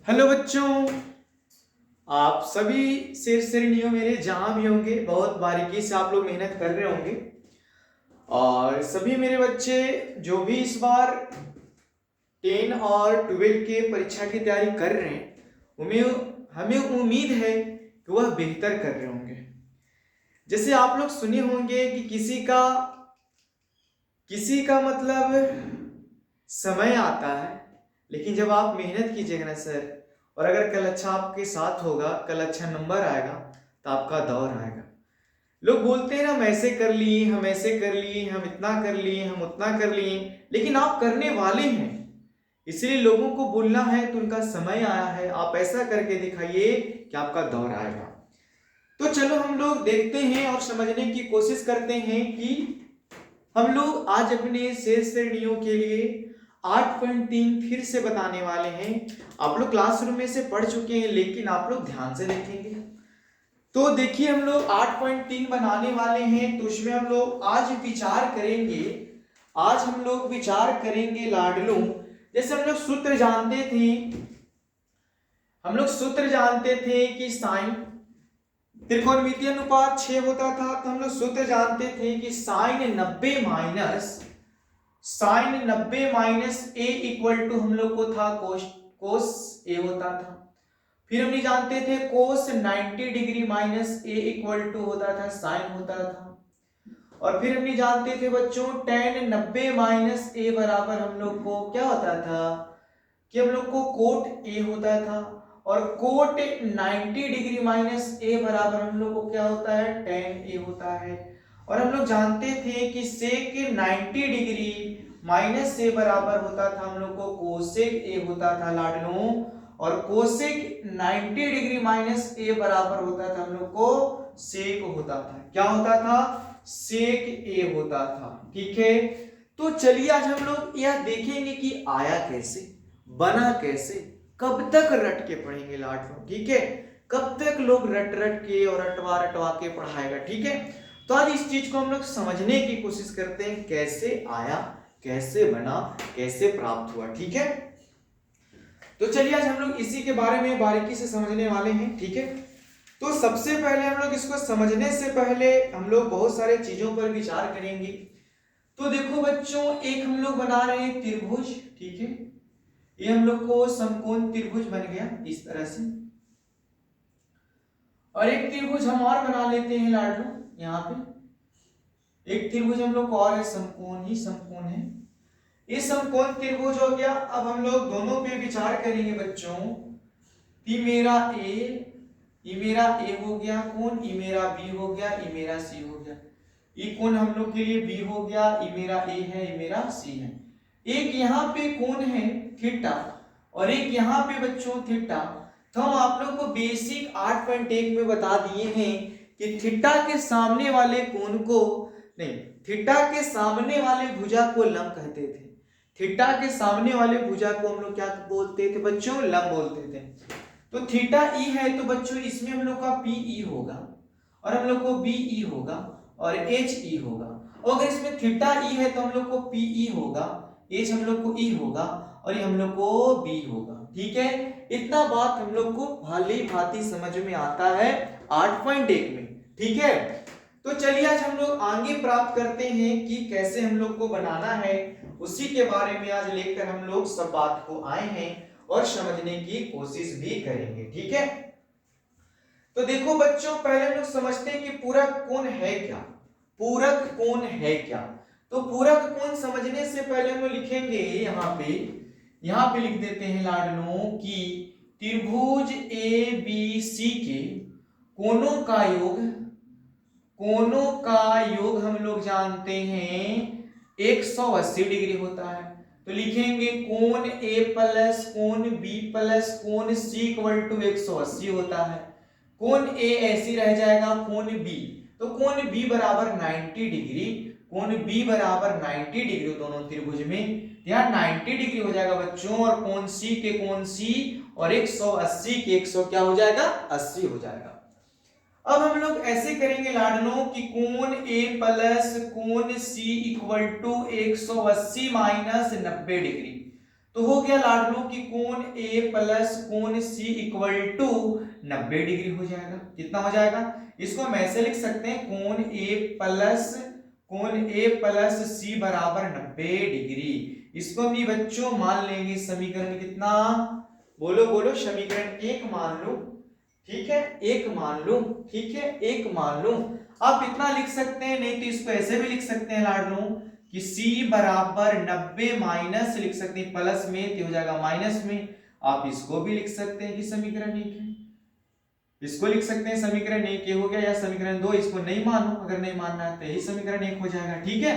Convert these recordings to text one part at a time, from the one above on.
Hello बच्चों, आप सभी शेरनियों मेरे जहां भी होंगे बहुत बारीकी से आप लोग मेहनत कर रहे होंगे। और सभी मेरे बच्चे जो भी इस बार 10 और 12 के परीक्षा की तैयारी कर रहे हैं, हमें हमें उम्मीद है कि वह बेहतर कर रहे होंगे। जैसे आप लोग सुने होंगे कि किसी का मतलब समय आता है, लेकिन जब आप मेहनत कीजिएगा ना सर, और अगर कल अच्छा आपके साथ होगा, कल अच्छा नंबर आएगा तो आपका दौर आएगा। लोग बोलते हैं ना, हम ऐसे कर लिए, हम ऐसे कर लिए, हम इतना कर लिए, हम उतना कर लिए, लेकिन आप करने वाले हैं। इसलिए लोगों को बोलना है तो उनका समय आया है, आप ऐसा करके दिखाइए कि आपका दौर आएगा। तो चलो हम लोग देखते हैं और समझने की कोशिश करते हैं कि हम लोग आज अपने शेष श्रेणियों के लिए 8.3 फिर से बताने वाले हैं। आप लोग क्लासरूम में से पढ़ चुके हैं, लेकिन आप लोग ध्यान से देखेंगे तो देखिए हम लोग 8.3 बनाने वाले हैं। तो उसमें हम लोग आज विचार करेंगे लाडलों। जैसे हम लोग सूत्र जानते थे कि साइन त्रिकोणमितीय अनुपात 6 होता था। तो हम लोग सूत्र जानते थे कि sine 90 minus A equal to हम लोग को था कोस ए होता था। फिर हम ये जानते थे cos 90 degree minus A equal to होता था साइन होता था। और फिर हम ये जानते थे बच्चों टेन 90 माइनस ए बराबर हम लोग को क्या होता था कि हम लोग को कोट ए होता था। और कोट 90 डिग्री माइनस ए बराबर हम लोग को क्या होता है टेन ए होता है। और हम लोग जानते थे कि सेक 90 डिग्री माइनस ए बराबर होता था हम लोग को कोसेक ए होता था लाडलों। और कोसेक 90 डिग्री माइनस ए बराबर होता था हम लोग को सेक होता था। क्या होता था? सेक ए होता था। ठीक है, तो चलिए आज हम लोग यह देखेंगे कि आया कैसे, बना कैसे, कब तक रट के पढ़ेंगे लाडलों। ठीक है, कब तक लोग रट रट के और रटवा के पढ़ाएगा। ठीक है, तो आज इस चीज को हम लोग समझने की कोशिश करते हैं, कैसे आया, कैसे बना, कैसे प्राप्त हुआ। ठीक है, तो चलिए आज हम लोग इसी के बारे में बारीकी से समझने वाले हैं। ठीक है, तो सबसे पहले हम लोग इसको समझने से पहले हम लोग बहुत सारे चीजों पर विचार करेंगे। तो देखो बच्चों, एक हम लोग बना रहे हैं त्रिभुज। ठीक है, ये हम लोग को समकोण त्रिभुज बन गया इस तरह से। और एक त्रिभुज हम और बना लेते हैं लाडलो, यहाँ पे एक त्रिभुज हम लोग को और है, समकोण ही समकोण है। ये समकोण त्रिभुज हो गया। अब हम लोग दोनों पे विचार करेंगे बच्चों। ये मेरा ए हो गया कोण, ये मेरा बी हो गया, ये मेरा सी हो गया। ये कोण हम लोग के लिए बी हो गया, ये मेरा ए है, ये मेरा सी है। एक यहाँ पे कोण है थीटा और एक यहाँ पे बच्चों थीटा। तो हम आप लोग को बेसिक 8.1 में बता दिए हैं कि थीटा के सामने वाले कोण को नहीं, थीटा के सामने वाले भुजा को लंब कहते थे। थीटा के सामने वाले भुजा को हम लोग क्या बोलते थे बच्चों? लंब बोलते थे। तो थीटा ई है तो बच्चों इसमें हम लोग का पी ई होगा और हम लोग को बी ई होगा और एच ई होगा। और अगर इसमें थीटा ई है तो हम लोग को पी ई होगा, एच हम लोग को ई होगा और ये हम लोग को बी होगा। ठीक है, इतना बात हम लोग को भली भांति समझ में आता है 8.1 में। ठीक है, तो चलिए आज हम लोग आगे प्राप्त करते हैं कि कैसे हम लोग को बनाना है। उसी के बारे में आज लेकर हम लोग सब बात को आए हैं और समझने की कोशिश भी करेंगे। ठीक है, तो देखो बच्चों, पहले हम लोग समझते हैं कि पूरक कोण है क्या। पूरक कोण है क्या? तो पूरक कोण समझने से पहले हम लोग लिखेंगे यहाँ पे लिख देते हैं लाडलों कि त्रिभुज ए बी सी के कोणों का योग हम लोग जानते हैं 180 डिग्री होता है। तो लिखेंगे कोण ए प्लस कोण बी प्लस कोण सी इक्वल टू 180 होता है। कोण ए ऐसे रह जाएगा, कोण बी तो कोण बी बराबर 90 डिग्री, कोण बी बराबर 90 डिग्री दोनों त्रिभुज में, यहाँ 90 डिग्री हो जाएगा बच्चों। और कोण सी के कोण सी और 180 के 100 क्या हो जाएगा? 80 हो जाएगा। अब हम लोग ऐसे करेंगे लाडलों कि कोण ए प्लस कोण सी इक्वल टू 180 माइनस 90 डिग्री। तो हो गया लाडलो कि कोण ए प्लस कोण सी इक्वल टू 90 डिग्री हो जाएगा। कितना हो जाएगा? इसको हम ऐसे लिख सकते हैं कोण ए प्लस सी बराबर 90 डिग्री। इसको हम ये बच्चों मान लेंगे समीकरण कितना, बोलो बोलो, समीकरण 1 मान लो, ठीक है, 1 मान लो, ठीक है, 1 मान लो। आप इतना लिख सकते हैं, नहीं तो इसको ऐसे भी लिख सकते हैं लाडलो कि c बराबर 90 माइनस लिख सकते हैं, प्लस में तो हो जाएगा माइनस में। आप इसको भी लिख सकते हैं कि समीकरण 1 है, इसको लिख सकते हैं समीकरण 1 हो गया, या समीकरण 2, इसको नहीं मानो, अगर नहीं मानना है तो यही समीकरण 1 हो जाएगा, ठीक है।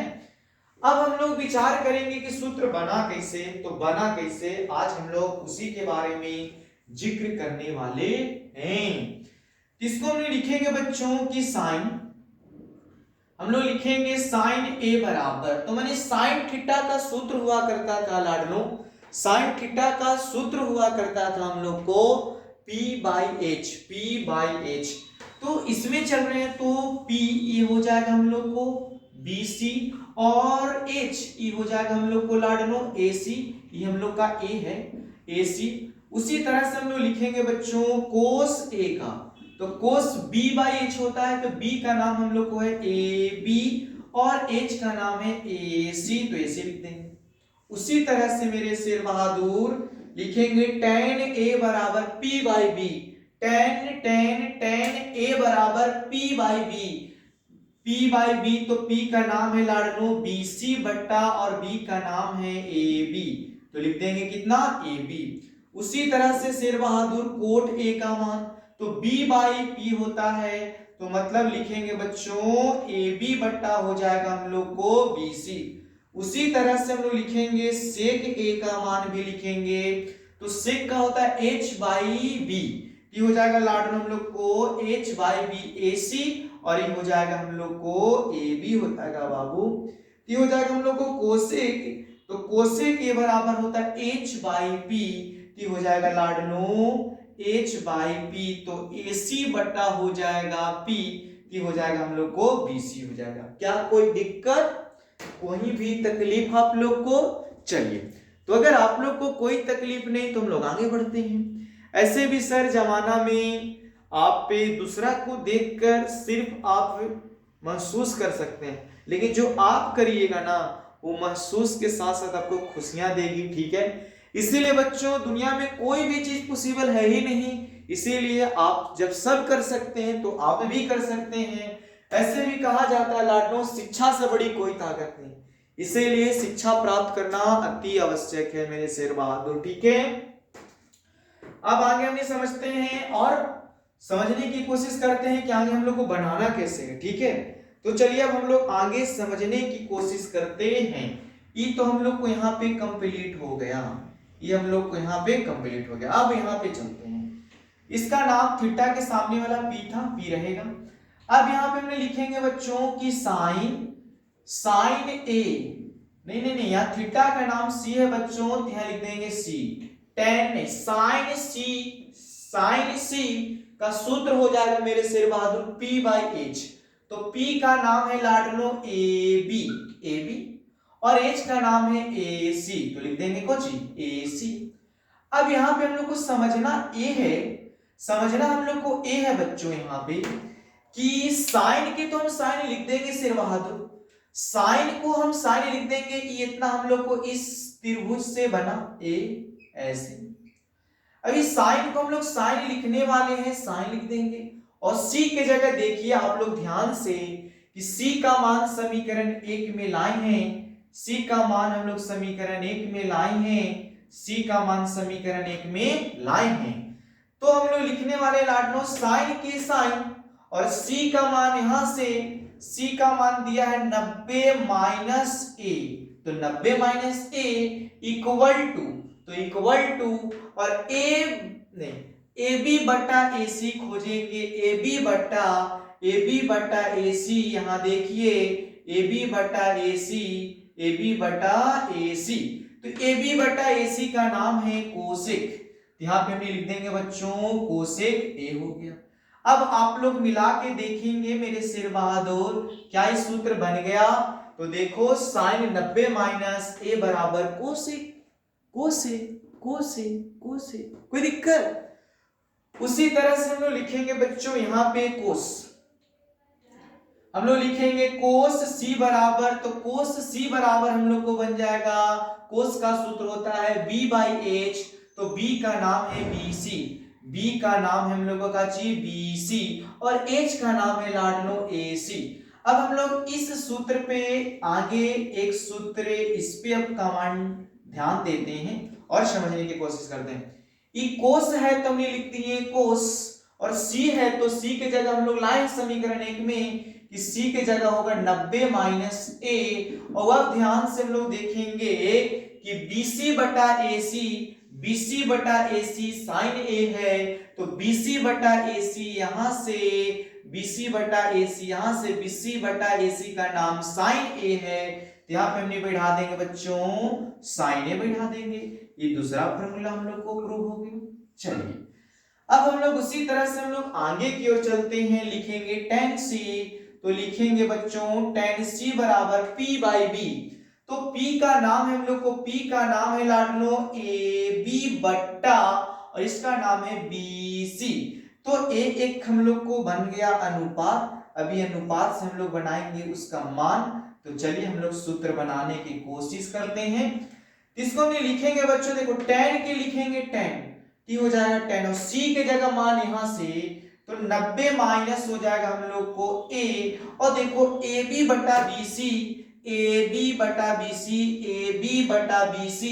अब हम लोग विचार करेंगे कि सूत्र बना कैसे, तो बना कैसे आज हम लोग उसी के बारे में जिक्र करने वाले हैं। इसको हम लिखेंगे बच्चों की साइन, हम लोग लिखेंगे साइन ए बराबर, तो मैंने साइन थीटा का सूत्र हुआ करता था लाडलो, साइन थीटा का सूत्र हुआ करता था हम लोग को P बाई एच। तो इसमें चल रहे हैं तो P ये हो जाएगा हम लोग को BC और H ये हो जाएगा हम लोग को लाडलो AC, ये हम लोग का A है AC। उसी तरह से हम लोग लिखेंगे बच्चों कोस A का, तो कोस B बाई एच होता है, तो B का नाम हम लोग को है AB और H का नाम है AC, तो ऐसे लिख देंगे। उसी तरह से मेरे शेर बहादुर लिखेंगे tan A बराबर P by B, tan A बराबर P by B, P by B, तो P का नाम है लाडलो BC बट्टा और B का नाम है AB, तो लिख देंगे कितना AB। उसी तरह से शेर बहादुर कोट A का मान, तो B बाई P होता है, तो मतलब लिखेंगे बच्चों AB बट्टा हो जाएगा हम लोग को BC। उसी तरह से हम लोग लिखेंगे सेक A का मान भी लिखेंगे, तो सेक का होता है H बाई B, ये हो जाएगा लाडलो हम लोग को H बाई B AC, और ये हो जाएगा हम लोग को AB हो जाएगा बाबू, ये हो जाएगा हम लोग को कोसेक, तो कोसेक A बराबर होता है H बाई P, ये हो जाएगा लाडलो H बाई P, तो AC बट्टा हो जाएगा P, ये हो जाएगा हम लोग को BC हो जाएगा। क्या कोई दिक्कत, कोई भी तकलीफ आप लोग को? चलिए, तो अगर आप लोग को कोई तकलीफ नहीं तो हम लोग आगे बढ़ते हैं। ऐसे भी सर जमाना में आप पे दूसरा को देखकर सिर्फ आप महसूस कर सकते हैं, लेकिन जो आप करिएगा ना वो महसूस के साथ साथ आपको खुशियां देगी, ठीक है। इसीलिए बच्चों दुनिया में कोई भी चीज पॉसिबल है ही नहीं, इसीलिए आप जब सब कर सकते हैं तो आप भी कर सकते हैं। ऐसे भी कहा जाता है लाडलो शिक्षा से बड़ी कोई ताकत नहीं, इसीलिए शिक्षा प्राप्त करना अति आवश्यक है मेरे शेर बहादुर, ठीक है। अब आगे हम ये समझते हैं और समझने की कोशिश करते हैं कि आगे हम लोग को बनाना कैसे है, ठीक है। तो चलिए अब हम लोग आगे समझने की कोशिश करते हैं। ये तो हम लोग को यहाँ पे कंप्लीट हो गया, ये हम लोग को यहाँ पे कंप्लीट हो गया। अब यहाँ पे चलते हैं, इसका नाम थीटा के सामने वाला P था, P रहेगा। अब यहाँ पे हमने लिखेंगे बच्चों की साइन A, नहीं यहाँ थीटा का नाम C है बच्चों, तो यहाँ लिख देंगे C, tan साइन C का सूत्र हो जाएगा मेरे Sher Bahadur P by H, तो P का नाम है लाडलो AB और H का नाम है AC, तो लिख देंगे कुछ AC। अब यहाँ पे हम लोग को समझना A है, समझना हम लोग को A है बच्चों यहाँ पे कि साइन के तो हम साइन लिख देंगे शेर बहादुर, साइन को हम साइन लिख देंगे, ये इतना हम लोग को इस त्रिभुज से बना A ऐसे। अभी साइन को हम लोग साइन लिखने वाले हैं, साइन लिख देंगे, और C के जगह देखिए आप लोग ध्यान से कि C का मान समीकरण 1 में लाए हैं, C का मान हम लोग समीकरण 1 में लाए हैं, C का मान समीकरण 1 में लाए हैं। तो हम लोग लिखने वाले लाडलो साइन के साइन, और C का मान यहां से C का मान दिया है 90 माइनस A, तो 90 माइनस A इक्वल टू और AB बट्टा AC खोजेंगे, AB बट्टा AC, यहाँ देखिए AB बट्टा AC, तो AB बट्टा AC का नाम है कोसेक, यहाँ पे हम लिख देंगे बच्चों कोसेक A हो गया। अब आप लोग मिला के देखेंगे मेरे शेर बहादुर क्या इस सूत्र बन गया, तो देखो साइन 90 माइनस A बराबर कोसेक, कोसे कोसे कोसे, कोई दिक्कत? उसी तरह से हम लोग लिखेंगे बच्चों यहाँ पे कोस, हम लोग लिखेंगे कोस सी बराबर, तो कोस सी बराबर हम लोग को बन जाएगा, कोस का सूत्र होता है b बाई एच, तो b का नाम है BC, b का नाम है हम लोगों का जी BC और h का नाम है लाडलो AC। अब हम लोग इस सूत्र पे आगे एक सूत्र इस पे अब कमांड ध्यान देते हैं और समझने की कोशिश करते हैं। ई कोस है तो हमने लिख दिए कोस, और सी है तो सी के जगह हम लोग लाए समीकरण एक में कि सी के जगह होगा 90 माइनस ए, और अब ध्यान से हम लोग देखेंगे कि BC बटा AC, BC बटा AC साइन ए है, तो BC बटा AC यहां से BC बटा AC यहां से BC बटा AC का नाम साइन ए है, तो यहां पे हमने बैठा देंगे बच्चों साइन ए बैठा देंगे। ये दूसरा फॉर्मूला हम लोग को प्रूव हो गया। चलिए अब हम लोग उसी तरह से हम लोग आगे की ओर चलते हैं, लिखेंगे tan c, तो लिखेंगे बच्चों tan c बराबर p बाई b, तो p का नाम है हम लोग को, p का नाम है लाडलो ab बट्टा और इसका नाम है bc, तो a एक हम लोग को बन गया अनुपात, अभी अनुपात से हम लोग बनाएंगे उसका मान, तो चलिए हम लोग सूत्र बनाने की कोशिश करते हैं। इसको हम लिखेंगे बच्चों, देखो tan के लिखेंगे tan, टी हो जाएगा tan और c के जगह मान यहां से, तो 90 माइनस हो जाएगा हम लोग को a, और देखो ab बटा bc, ab बटा bc, ab बटा bc,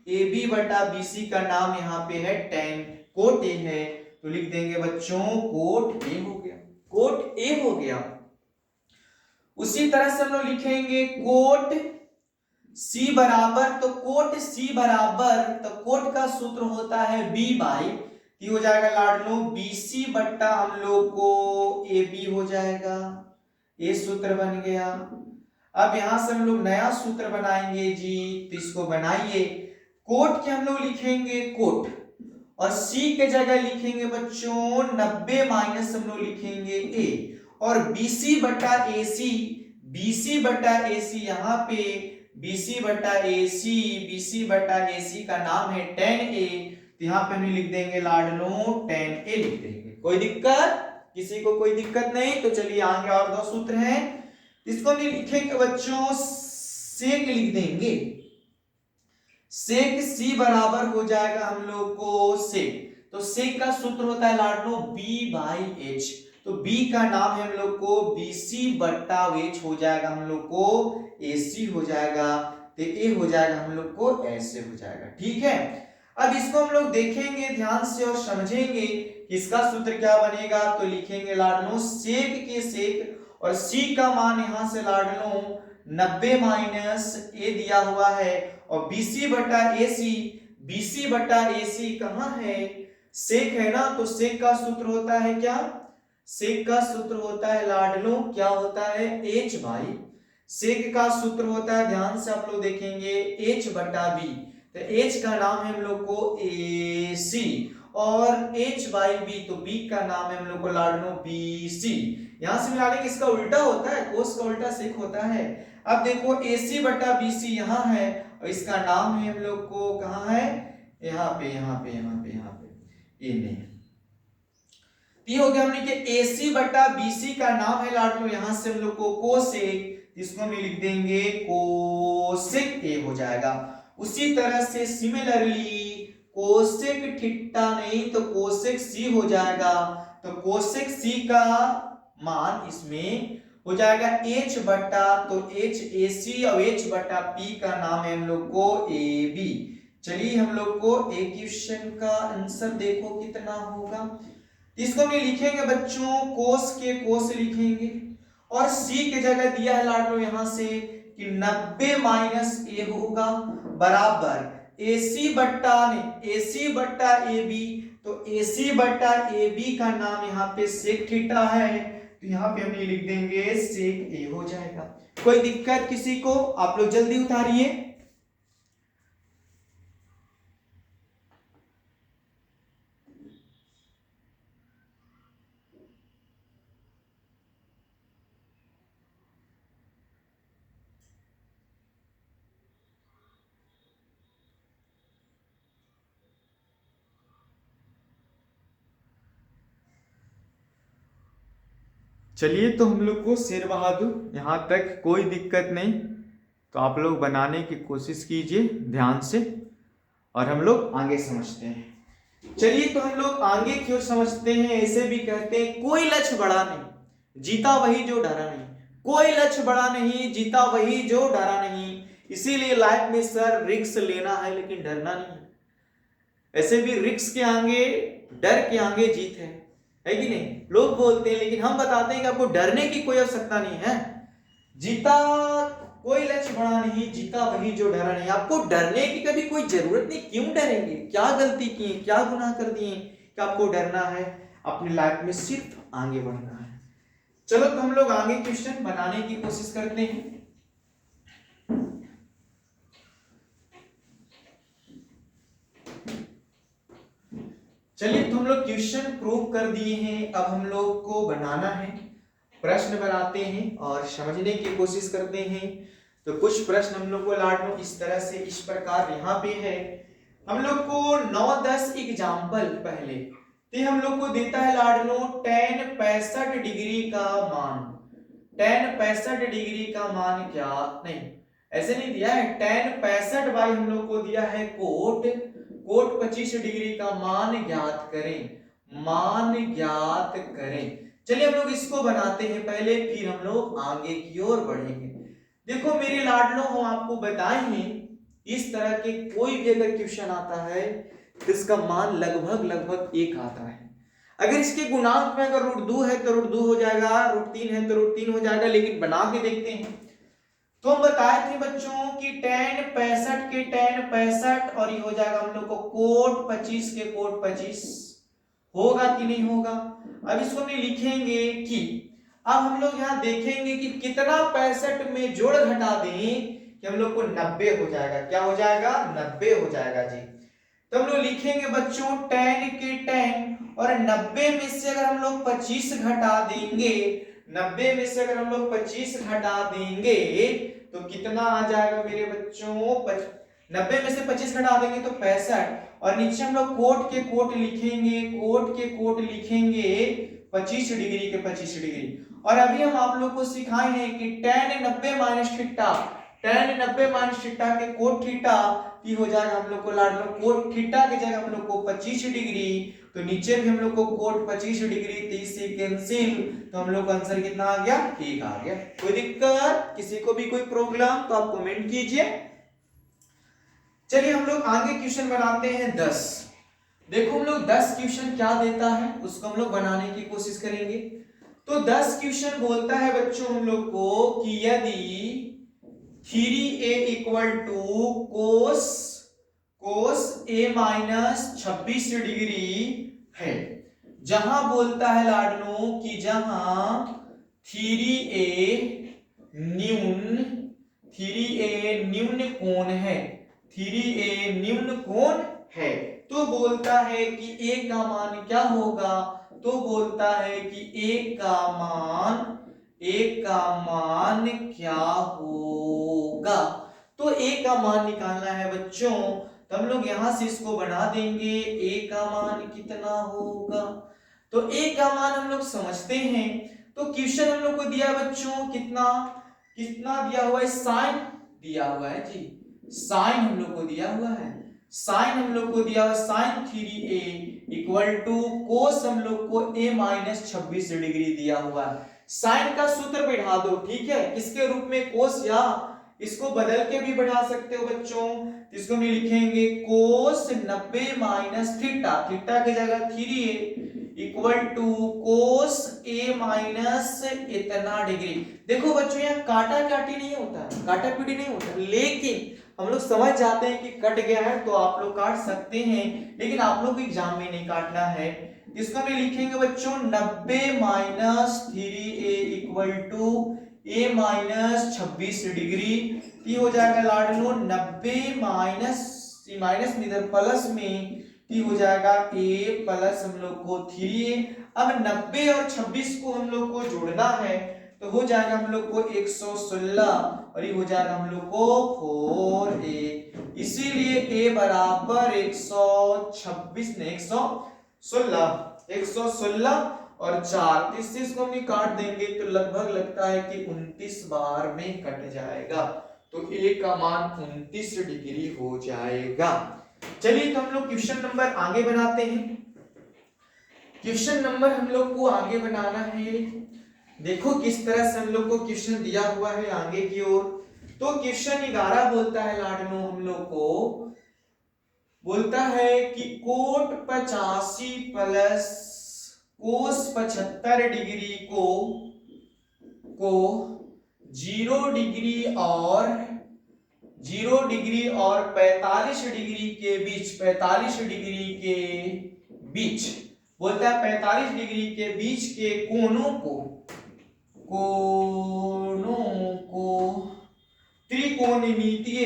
ab बटा bc का नाम यहाँ पे है tan, कोट a है, तो लिख देंगे बच्चों कोट a हो गया, कोट a हो गया। उसी तरह से हम लोग लिखेंगे कोट C बराबर, तो कोट C बराबर, तो कोट का सूत्र होता है B बाई, ये हो जाएगा लाडलो BC बट्टा हम लोग को AB हो जाएगा, ये सूत्र बन गया। अब यहां से हम लोग नया सूत्र बनाएंगे जी, तो इसको बनाइए, कोट के हम लोग लिखेंगे कोट और C के जगह लिखेंगे बच्चों 90 माइनस हम लोग लिखेंगे A, और BC बटा AC, BC बटा AC यहाँ पे BC बटा AC, BC बटा AC का नाम है tan A, तो यहाँ पे हम लिख देंगे लाडलो tan A लिख देंगे। कोई दिक्कत? किसी को कोई दिक्कत नहीं? तो चलिए आगे और दो सूत्र हैं, इसको हम लिखेंगे बच्चों सेक लिख देंगे, सेक C बराबर हो जाएगा हम लोग को सेक, तो सेक का सूत्र होता है लाडलो B बाई H, तो B का नाम है हम लोग को BC बट्टा H हो जाएगा, हम लोग को AC हो जाएगा, तो A हो जाएगा हम लोग को ऐसे हो जाएगा। ठीक है, अब इसको हम लोग देखेंगे ध्यान से और समझेंगे इसका सूत्र क्या बनेगा, तो लिखेंगे लाडलो सेक के सेक और C का मान यहां से लाडलो 90 माइनस A दिया हुआ है, और BC बटा AC, BC बटा AC कहां है, सेक है ना, तो सेक का सूत्र होता है क्या, सेक का सूत्र होता है लाडलो क्या होता है H बाई, सेक का सूत्र होता है ध्यान से आप लोग देखेंगे H बटा B, तो H का नाम है हम लोग को AC और H बाई B, तो B का नाम है हम लोग को लाडलो BC, यहां से मिला लेंगे, इसका उल्टा होता है, कोस का उल्टा सेक होता है। अब देखो AC बटा BC यहाँ है और इसका नाम है हम लोग को कहाँ है, यहाँ पे यहाँ पे यहाँ पे यहाँ पे, ये नहीं, ये हो गया हमने कि AC बटा BC का नाम है लाडलो यहां से हम लोग को कोसेक, इसको हम लिख देंगे कोसेक A हो जाएगा। उसी तरह से सिमिलरली कोसेक थीटा नहीं तो कोसेक C हो जाएगा, तो कोसेक C का मान इसमें हो जाएगा H बटा, तो H AC और H बटा P का नाम है हम लोग को AB। चलिए हम लोग को एक क्वेश्चन का आंसर देखो कितना होगा, इसको भी लिखेंगे बच्चों कोस के कोस लिखेंगे और C के जगह दिया है लाडलो यहां से कि 90 माइनस A होगा बराबर AC बट्टा AC बट्टा AB, तो AC बट्टा AB का नाम यहाँ पे सेक थीटा है, तो यहाँ पे हम ये लिख देंगे सेक A हो जाएगा। कोई दिक्कत किसी को? आप लोग जल्दी उतारिए। चलिए, तो हम लोग को शेर बहादुर यहाँ तक कोई दिक्कत नहीं, तो आप लोग बनाने की कोशिश कीजिए ध्यान से और हम लोग आगे समझते हैं। चलिए, तो हम लोग आगे की ओर समझते हैं। ऐसे भी कहते हैं कोई लक्ष्य बड़ा नहीं, जीता वही जो डरा नहीं। कोई लक्ष्य बड़ा नहीं, जीता वही जो डरा नहीं। इसीलिए लाइफ में सर रिस्क लेना है लेकिन डरना नहीं। ऐसे भी रिस्क के आगे, डर के आगे जीत है कि नहीं? लोग बोलते हैं, लेकिन हम बताते हैं कि आपको डरने की कोई आवश्यकता नहीं है। जीता कोई लक्ष्य बड़ा नहीं, जीता वही जो डरा नहीं। आपको डरने की कभी कोई जरूरत नहीं। क्यों डरेंगे? क्या गलती की, क्या गुनाह कर दिए कि आपको डरना है? अपनी लाइफ में सिर्फ आगे बढ़ना है। चलो, तो हम लोग आगे क्वेश्चन बनाने की कोशिश करते हैं। चलिए, तो हम लोग क्वेश्चन प्रूव कर दिए हैं। अब हम लोग को बनाना है, प्रश्न बनाते हैं और समझने की कोशिश करते हैं। तो कुछ प्रश्न हम लोग को लाडनो इस तरह से, इस प्रकार यहाँ पे है। हम लोग को 9-10 एग्जाम्पल पहले तो हम लोग को देता है लाडनो tan 65 डिग्री का मान। tan 65 डिग्री का मान क्या नहीं, ऐसे नहीं दिया है। tan 65 बाई हम लोग को दिया है कोट 25 डिग्री का मान ज्ञात करें, मान ज्ञात करें। चलिए, हम लोग इसको बनाते हैं पहले, फिर हम लोग आगे की ओर बढ़ेंगे। देखो मेरे लाडलो, हम आपको बताए हैं इस तरह के कोई भी अगर क्वेश्चन आता है तो इसका मान लगभग 1 आता है। अगर इसके गुणांक में अगर √2 है तो √2 हो जाएगा, √3 है तो √3 हो जाएगा। लेकिन बना के देखते हैं। तो हम बताए थे बच्चों कि tan 65 के tan 65 और ये हो जाएगा हम लोग को कोट 25 के कोट 25 होगा कि नहीं होगा। अब इसको हम लिखेंगे कि अब हम लोग यहाँ देखेंगे कि कितना 65 में जोड़ घटा दें कि हम लोग को 90 हो जाएगा। क्या हो जाएगा? 90 हो जाएगा जी। तो हम लोग लिखेंगे बच्चों tan के tan और 90 में से अगर हम लोग 25 घटा देंगे, 90 में से अगर हम लोग 25 घटा देंगे तो कितना आ जाएगा मेरे बच्चों? 90 में से 25 घटा देंगे तो 65 और नीचे हम लोग कोट के कोट लिखेंगे, कोट के कोट लिखेंगे 25 डिग्री के 25 डिग्री। और अभी हम आप लोग को सिखाए हैं कि tan 90 minus theta, tan 90 minus theta के कोट थीटा की हो जाएगा हम लोग को लाडलो कोट थीटा की जगह हम लोग को 25 डिग्री। तो नीचे भी हम लोग को कोट 25 डिग्री 30 से कैंसिल, तो हम लोग का आंसर कितना आ गया? 1 आ गया। कोई दिक्कत, किसी को भी कोई प्रॉब्लम तो आप कमेंट कीजिए। चलिए, हम लोग आगे क्वेश्चन बनाते हैं 10। देखो हम लोग 10 क्वेश्चन क्या देता है उसको हम लोग बनाने की कोशिश करेंगे। तो 10 क्वेश्चन बोलता है बच्चों हम लोग को कि यदि 3a equal to cos a minus 26 degree है, जहां बोलता है लाडनो कि जहां 3a न्यून कोण है, 3a न्यून कोण है, तो बोलता है कि a का मान क्या होगा? तो बोलता है कि a का मान क्या होगा? तो a का मान निकालना है बच्चों। तो हम लोग यहां से इसको बना देंगे। a का मान कितना होगा? तो a का मान हम लोग समझते हैं। तो क्वेश्चन हम लोग को दिया बच्चों कितना दिया हुआ है? साइन दिया हुआ है जी, साइन हम लोग को दिया हुआ है। साइन हम लोग को दिया हुआ साइन 3a इक्वल टू कोस हम लोग को a माइनस 26 डिग्री दिया हुआ है। साइन का सूत्र बैठा दो, ठीक है? किसके रूप में? कोस, या इसको बदल के भी बढ़ा सकते हो बच्चों। इसको हम लिखेंगे कोस 90 माइनस थीटा, थीटा की जगह 3a equal to cos a minus इतना डिग्री। देखो बच्चों, यहाँ काटा काटी नहीं होता है, काटा पीटी नहीं होता, लेकिन हम लोग समझ जाते हैं कि कट गया है तो आप लोग काट सकते हैं, लेकिन आप लोग को एग्जाम में नहीं काटना है। इसको हम लिखेंगे बच्चों 90 minus 3a equal to a minus 26 degree. ये हो जाएगा लाडलो 90 माइनस इधर प्लस में ये हो जाएगा a प्लस हम लोग को 3a। अब 90 और 26 को हम लोग को जोड़ना है तो हो जाएगा हम लोग को 116 और ये हो जाएगा हम लोग को 4a। इसीलिए a बराबर 126 ने 116 और 4, तो इससे इसको हम काट देंगे तो लगभग लगता है कि 29 बार में कट जाएगा, तो a का मान 29 डिग्री हो जाएगा। चलिए तो हम लोग क्वेश्चन नंबर आगे बनाते हैं। क्वेश्चन नंबर हम लोग को आगे बनाना है। देखो किस तरह से हम लोग को क्वेश्चन दिया हुआ है आगे की ओर। तो क्वेश्चन 11 बोलता है लाडनो हम लोग को बोलता है कि कोट 85 प्लस कोस 75 डिग्री को 0 डिग्री और 45 डिग्री के बीच, 45 डिग्री के बीच बोलता है 45 डिग्री के बीच के कोनों को त्रिकोणमितीय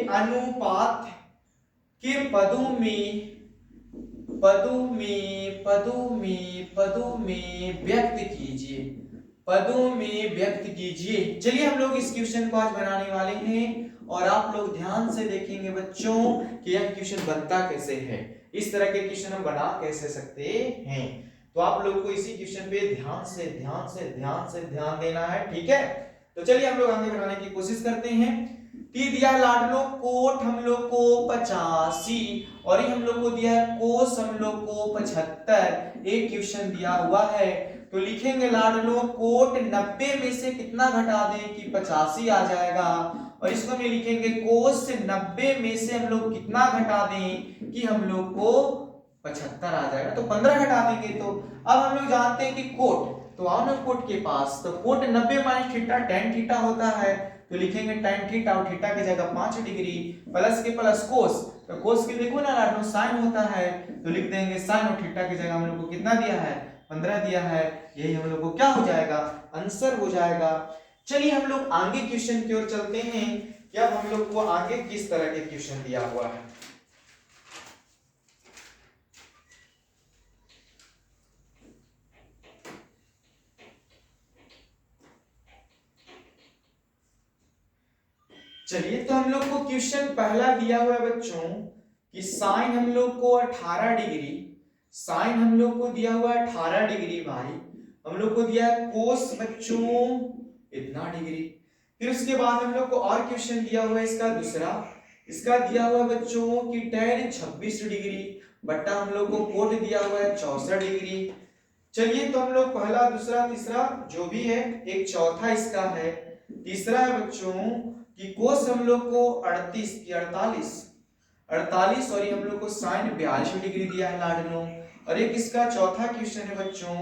अनुपात के पदों में व्यक्त कीजिए। चलिए हम लोग इस क्वेश्चन को आज बनाने वाले हैं और आप लोग ध्यान से देखेंगे बच्चों कि यह क्वेश्चन बनता कैसे है। इस तरह के क्वेश्चन हम बना कैसे सकते हैं, तो आप लोग को इसी क्वेश्चन पे ध्यान देना है, ठीक है। तो चलिए हम लोग आगे बढ़ाने की कोशिश करते हैं। टी दिया लाडलो कोट हम लोग को 85 और ये हम लोग को दिया है कोस हम लोग को 75। एक क्वेश्चन दिया हुआ है तो लिखेंगे लाडलो कोट 90 में से कितना घटा दें कि 85 आ जाएगा, और इसको हम लिखेंगे कोस से 90 में से हम लोग कितना घटा दें कि हम लोग को 75 आ जाएगा, तो 15 घटा देंगे। तो अब हम लोग जानते हैं कि कोट, तो आओ ना कोट के पास, तो cot 90 minus theta tan theta होता है, तो लिखेंगे tan थीटा और थीटा की जगह 5 डिग्री प्लस के प्लस कोस, तो कोस के देखो ना लाडनो साइन होता है, तो लिख देंगे साइन और थीटा की जगह हम लोग को कितना दिया है 15 दिया है। यही हम लोग को क्या हो जाएगा आंसर हो जाएगा। चलिए हम लोग आगे क्वेश्चन की ओर चलते हैं कि अब हम लोग को आगे किस तरह के क्वेश्चन दिया हुआ है। चलिए तो हम लोग को क्वेश्चन पहला दिया हुआ है बच्चों कि साइन हम लोग को 18 डिग्री, साइन हम लोग को दिया हुआ है 18 डिग्री भाई, हम लोग को दिया है कोस बच्चों इतना डिग्री। फिर उसके बाद हम लोग को और क्वेश्चन दिया हुआ है इसका दूसरा, इसका दिया हुआ है बच्चों कि tan 26 डिग्री बट्टा हम लोग को कोट दिया हुआ है 64 डिग्री। चलिए तो हम लोग पहला दूसरा तीसरा जो भी है, एक चौथा इसका है, तीसरा है बच्चों कि कोस हम लोग को 48 और ये हम लोग को साइन 42 डिग्री दिया है लाडनो, और एक इसका चौथा क्वेश्चन है बच्चों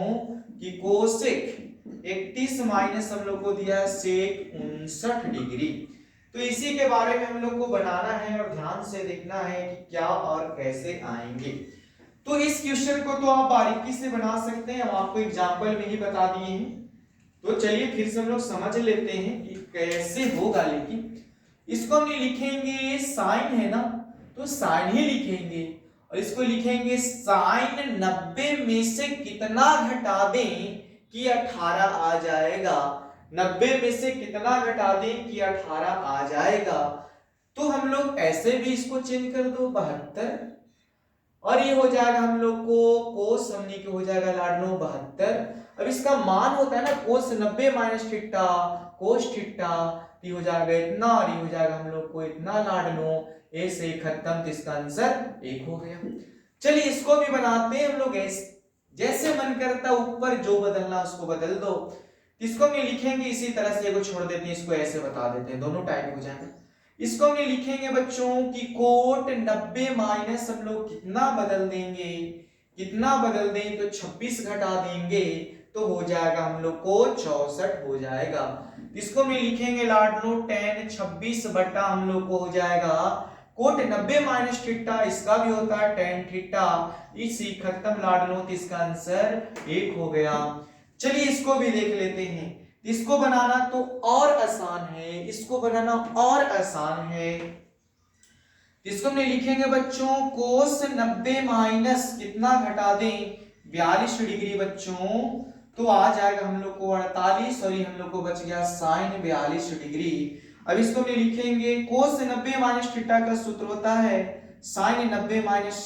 कि कोसेक 31 माइनस हम लोग को दिया है सेक 59 डिग्री। तो इसी के बारे में हम लोग को बनाना है और ध्यान से देखना है कि क्या और कैसे आएंगे। तो इस क्वेश्चन को तो आप बारीकी से बना सकते हैं, हम आपको एग्जांपल में ही बता दिए हैं। तो चलिए फिर से हम लोग समझ लेते हैं कि कैसे होगा। लेकिन इसको हम लिखेंगे साइन है ना, तो साइन ही लिखेंगे, और इसको लिखेंगे साइन 90 में से कितना घटा दें कि 18 आ जाएगा, 90 में से कितना घटा दें कि 18 आ जाएगा। तो हम लोग ऐसे भी इसको चेंज कर दो 72, और ये हो जाएगा हम लोग को कोस हमने के हो जाएगा लाडनो 72। अब इसका मान होता है ना कोस 90 माइनस थीटा कोस थीटा, ये हो जाएगा इतना और ये हो जाएगा हम लोग को इतना लाडनो, ए से खत्म, तो इसका आंसर 1 हो गया। चलिए इसको भी बनाते हैं हम लोग, जैसे मन करता ऊपर जो बदलना उसको बदल दो। इसको हम लिखेंगे इसी तरह से, को छोड़ देते हैं, इसको ऐसे बता देते हैं, दोनों टाइप हो जाएगा। इसको हम लिखेंगे बच्चों कि कोट 90 माइनस हम लोग कितना बदल देंगे, कितना बदल दें तो 26 घटा देंगे, तो हो जाएगा हम लोग को 64 हो जाएगा। इसको हम लिखेंगे लाडनो tan 26 बटा हम लोग को हो जाएगा कोट 90 माइनस थीटा, इसका भी होता है tan थीटा, इसी खत्म लाडनो, तो इसका आंसर 1 हो गया। चलिए इसको भी देख लेते हैं। इसको बनाना तो और आसान है, इसको बनाना और आसान है। इसको हम लिखेंगे बच्चों कोस 90 माइनस कितना घटा दें 42 डिग्री बच्चों, तो आ जाएगा हम लोग को 48, और ये हम लोग को बच गया साइन 42 डिग्री। अब इसको हम लिखेंगे कोस 90 माइनस थीटा का सूत्र होता है sine 90 minus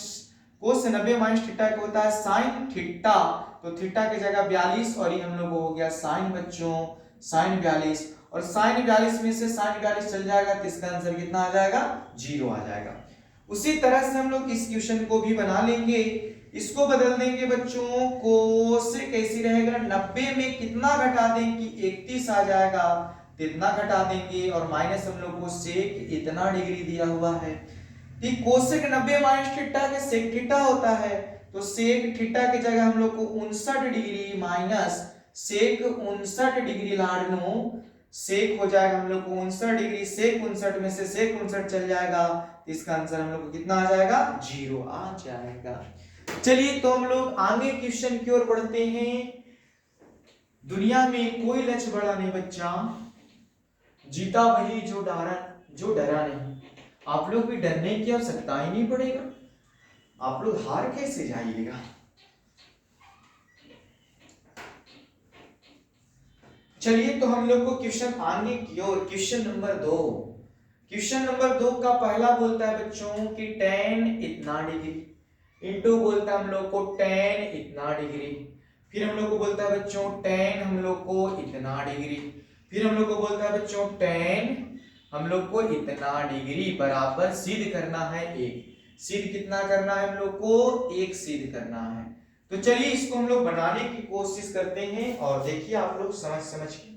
cos 90 minus theta का होता है साइन थीटा, तो थीटा की जगह 42 और ये हम लोग हो गया साइन बच्चों साइन 42, और साइन 42 में से साइन 42 चल जाएगा तो इसका आंसर कितना आ जाएगा 0 आ जाएगा। उसी तरह से हम लोग इस क्वेश्चन को भी बना लेंगे, इसको बदल देंगे बच्चों, कोस कैसी रहेगा 90 में कितना घटा दें कि 31 आ जाएगा तो इतना घटा देंगे, और माइनस हम लोग को सेक इतना डिग्री दिया हुआ है कि कोसेक 90 माइनस थीटा के सेक थीटा होता है, तो सेक थीटा की जगह हम लोग को 59 डिग्री माइनस सेक 59 डिग्री लाडनो सेक हो जाएगा हम लोग को 59 डिग्री, सेक 59 में से सेक 59 चल जाएगा तो इसका आंसर हम लोग को कितना आ जाएगा 0 आ जाएगा। चलिए तो हम लोग आगे क्वेश्चन की ओर बढ़ते हैं। दुनिया में कोई लक्ष्य बड़ा नहीं बच्चा, जीता वही जो डरा नहीं। आप लोग भी डरने की आवश्यकता ही नहीं पड़ेगा, आप लोग हार कैसे जाइएगा। चलिए तो हम लोग को क्वेश्चन आगे की ओर, क्वेश्चन नंबर 2। क्वेश्चन नंबर 2 का पहला बोलता है बच्चों कि tan इतना डिग्री इंटू बोलता है हम लोग को tan इतना डिग्री, फिर हम लोग को बोलता है बच्चों tan हम लोग को इतना डिग्री, फिर हम लोग को बोलता है बच्चों tan हम लोग को इतना डिग्री बराबर सिद्ध करना है 1। सिद्ध कितना करना है हम लोग को 1 सिद्ध करना है। तो चलिए इसको हम लोग बनाने की कोशिश करते हैं और देखिए आप लोग समझ के।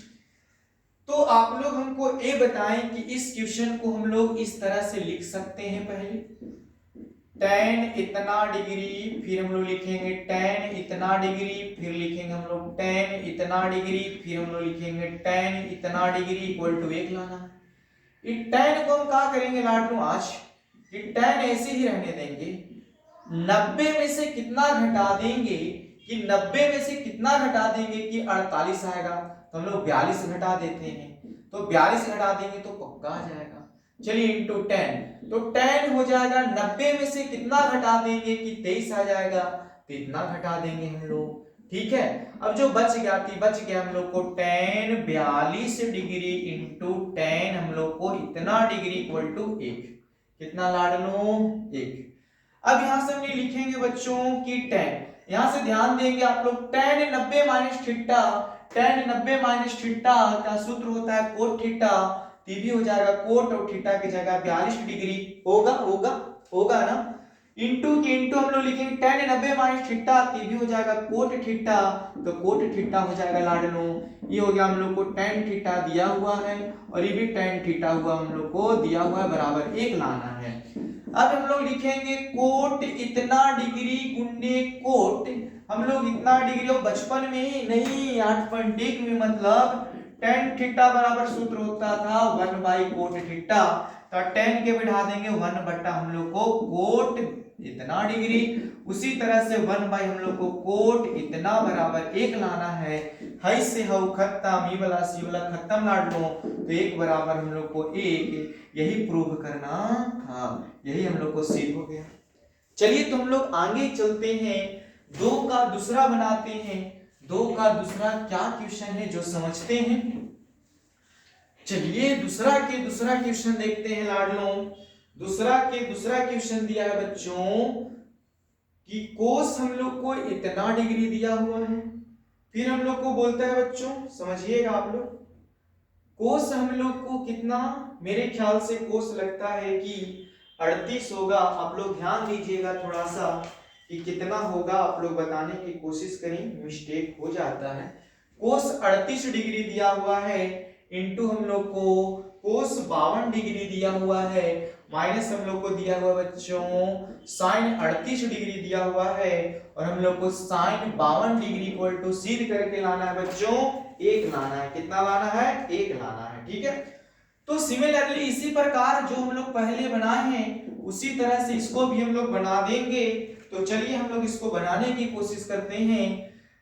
तो आप लोग हमको ये बताएं कि इस क्वेश्चन को हम लोग इस तरह से लिख सकते हैं, पहले tan इतना डिग्री, फिर हम लोग लिखेंगे tan इतना डिग्री, फिर लिखेंगे हम लोग tan इतना डिग्री, फिर हम लोग लिखेंगे tan इतना डिग्री इक्वल टू 1 लाना है। इस tan को हम क्या करेंगे लाडनू आज कि tan ऐसे ही रहने देंगे, 90 में से कितना घटा देंगे कि 90 में से कितना घटा देंगे कि 48 आएगा, तो हम लोग 42 घटा देते हैं, तो 42 घटा देंगे तो पक्का आ जाएगा। चलिए इनटू 10, तो 10 हो जाएगा 90 में से कितना घटा देंगे कि 23 आ जाएगा, तो इतना घटा देंगे हम लोग। ठीक है, अब जो बच गया हम लोग को tan 42 डिग्री इंटू 10 हम लोग को इतना डिग्री इक्वल टू 1, कितना लाडनो 1। अब यहां से हम ये लिखेंगे बच्चों कि tan, यहां से ध्यान देंगे आप लोग tan 90 minus theta, tan 90 minus theta का सूत्र होता है कोट थीटा, तो भी हो जाएगा कोट और थीटा की जगह 42 डिग्री होगा ना, इंटू हम लोग लिखेंगे tan 90 माइनस थीटा, तो भी हो जाएगा कोट थीटा, तो कोट थीटा हो जाएगा लाडनो, ये हो गया हम लोग को tan थीटा दिया हुआ है और ये भी tan थीटा हुआ हम लोग को दिया हुआ है बराबर 1 लाना है। अब हम लोग लिखेंगे कोट इतना डिग्री गुने कोट, हम लोग इतना डिग्री और बचपन में ही नहीं 8.1 में मतलब tan थीटा बराबर सूत्र होता था 1 बाई कोट थीटा, तो tan के बिठा देंगे 1 बटा हम लोग को कोट इतना डिग्री, उसी तरह से 1 बाई हम लोग को कोट इतना बराबर 1 लाना है। हई से हऊ खत्म, ई वाला सी वाला खत्म लाड लो, तो 1 बराबर हम लोग को 1, यही प्रूव करना था, यही हम लोग को सिद्ध हो गया। चलिए तो हम लोग आगे चलते हैं, 2 का दूसरा बनाते हैं। 2 का दूसरा क्या क्वेश्चन है जो समझते हैं। चलिए दूसरा क्वेश्चन देखते हैं लाडलो। दूसरा क्वेश्चन दिया है बच्चों कि कोस हम लोग को इतना डिग्री दिया हुआ है, फिर हम लोग को बोलता है बच्चों समझिएगा आप लोग, कोस हम लोग को कितना, मेरे ख्याल से कोस लगता है कि 38 होगा, आप लोग ध्यान दीजिएगा थोड़ा सा कि कितना होगा, आप लोग बताने की कोशिश करें, मिस्टेक हो जाता है। कोस 38 डिग्री दिया हुआ है, इंटू हम लोग को कोस 52 डिग्री दिया हुआ है, माइनस हम लोग को दिया हुआ बच्चों साइन 38 डिग्री दिया हुआ है, और हम लोग को साइन 52 डिग्री इक्वल टू सिद्ध करके लाना है बच्चों 1 लाना है। कितना लाना है 1 लाना है। ठीक है, तो सिमिलरली इसी प्रकार जो हम लोग पहले बनाए हैं उसी तरह से इसको भी हम लोग बना देंगे। तो चलिए हम लोग इसको बनाने की कोशिश करते हैं।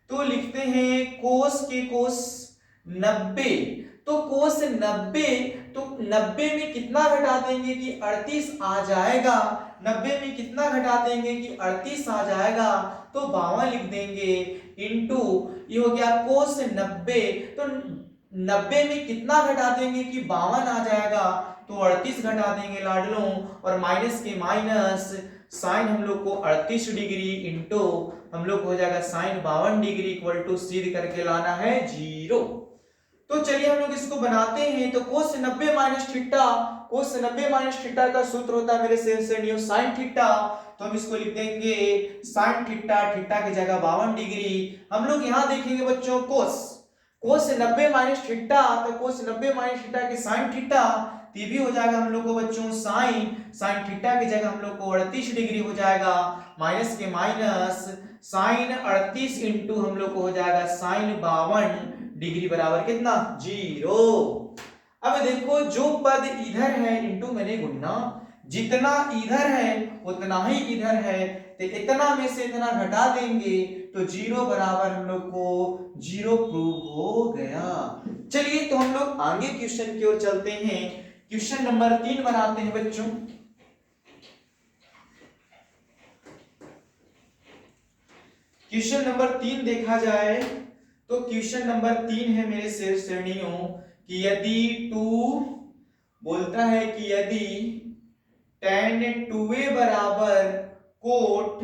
तो लिखते हैं कोस के कोस 90, तो कोस 90, तो 90 में कितना घटा देंगे कि 38 आ जाएगा, 90 में कितना घटा देंगे कि 38 आ जाएगा, तो 52 लिख देंगे, इंटू ये हो गया कोस 90, तो 90 में कितना घटा देंगे कि 52 आ जाएगा, तो 38 घटा देंगे लाडलों, और माइनस के माइनस साइन हम लोग को 38 डिग्री इंटू हम लोग हो जाएगा साइन 52 डिग्री इक्वल टू सीध करके लाना है 0। तो चलिए हम लोग इसको बनाते हैं। तो कोस 90 माइनस थीटा, कोस 90 माइनस थीटा का सूत्र होता है मेरे से साइन थीटा, तो हम इसको लिख देंगे साइन थीटा, थीटा की जगह 52 डिग्री। हम लोग यहाँ देखेंगे बच्चों कोस 90 माइनस थीटा, तो कोस 90 माइनस थीटा के साइन थीटा, तो भी हो जाएगा हम लोग को बच्चों साइन थीटा की जगह हम लोग को 38 डिग्री हो जाएगा, माइनस के माइनस साइन 38 इंटू हम लोग को हो जाएगा साइन 52 डिग्री बराबर कितना 0। अब देखो जो पद इधर है इंटू मैंने गुणना, जितना इधर है उतना ही इधर है, तो इतना में से इतना घटा देंगे तो 0 बराबर हम लोग को 0 प्रूव हो गया। चलिए तो हम लोग आगे क्वेश्चन की ओर चलते हैं। क्वेश्चन नंबर 3 बनाते हैं बच्चों। क्वेश्चन नंबर 3 देखा जाए तो क्वेश्चन नंबर 3 है मेरे श्रेणियों कि यदि 2 बोलता है कि यदि tan 2a बराबर कोट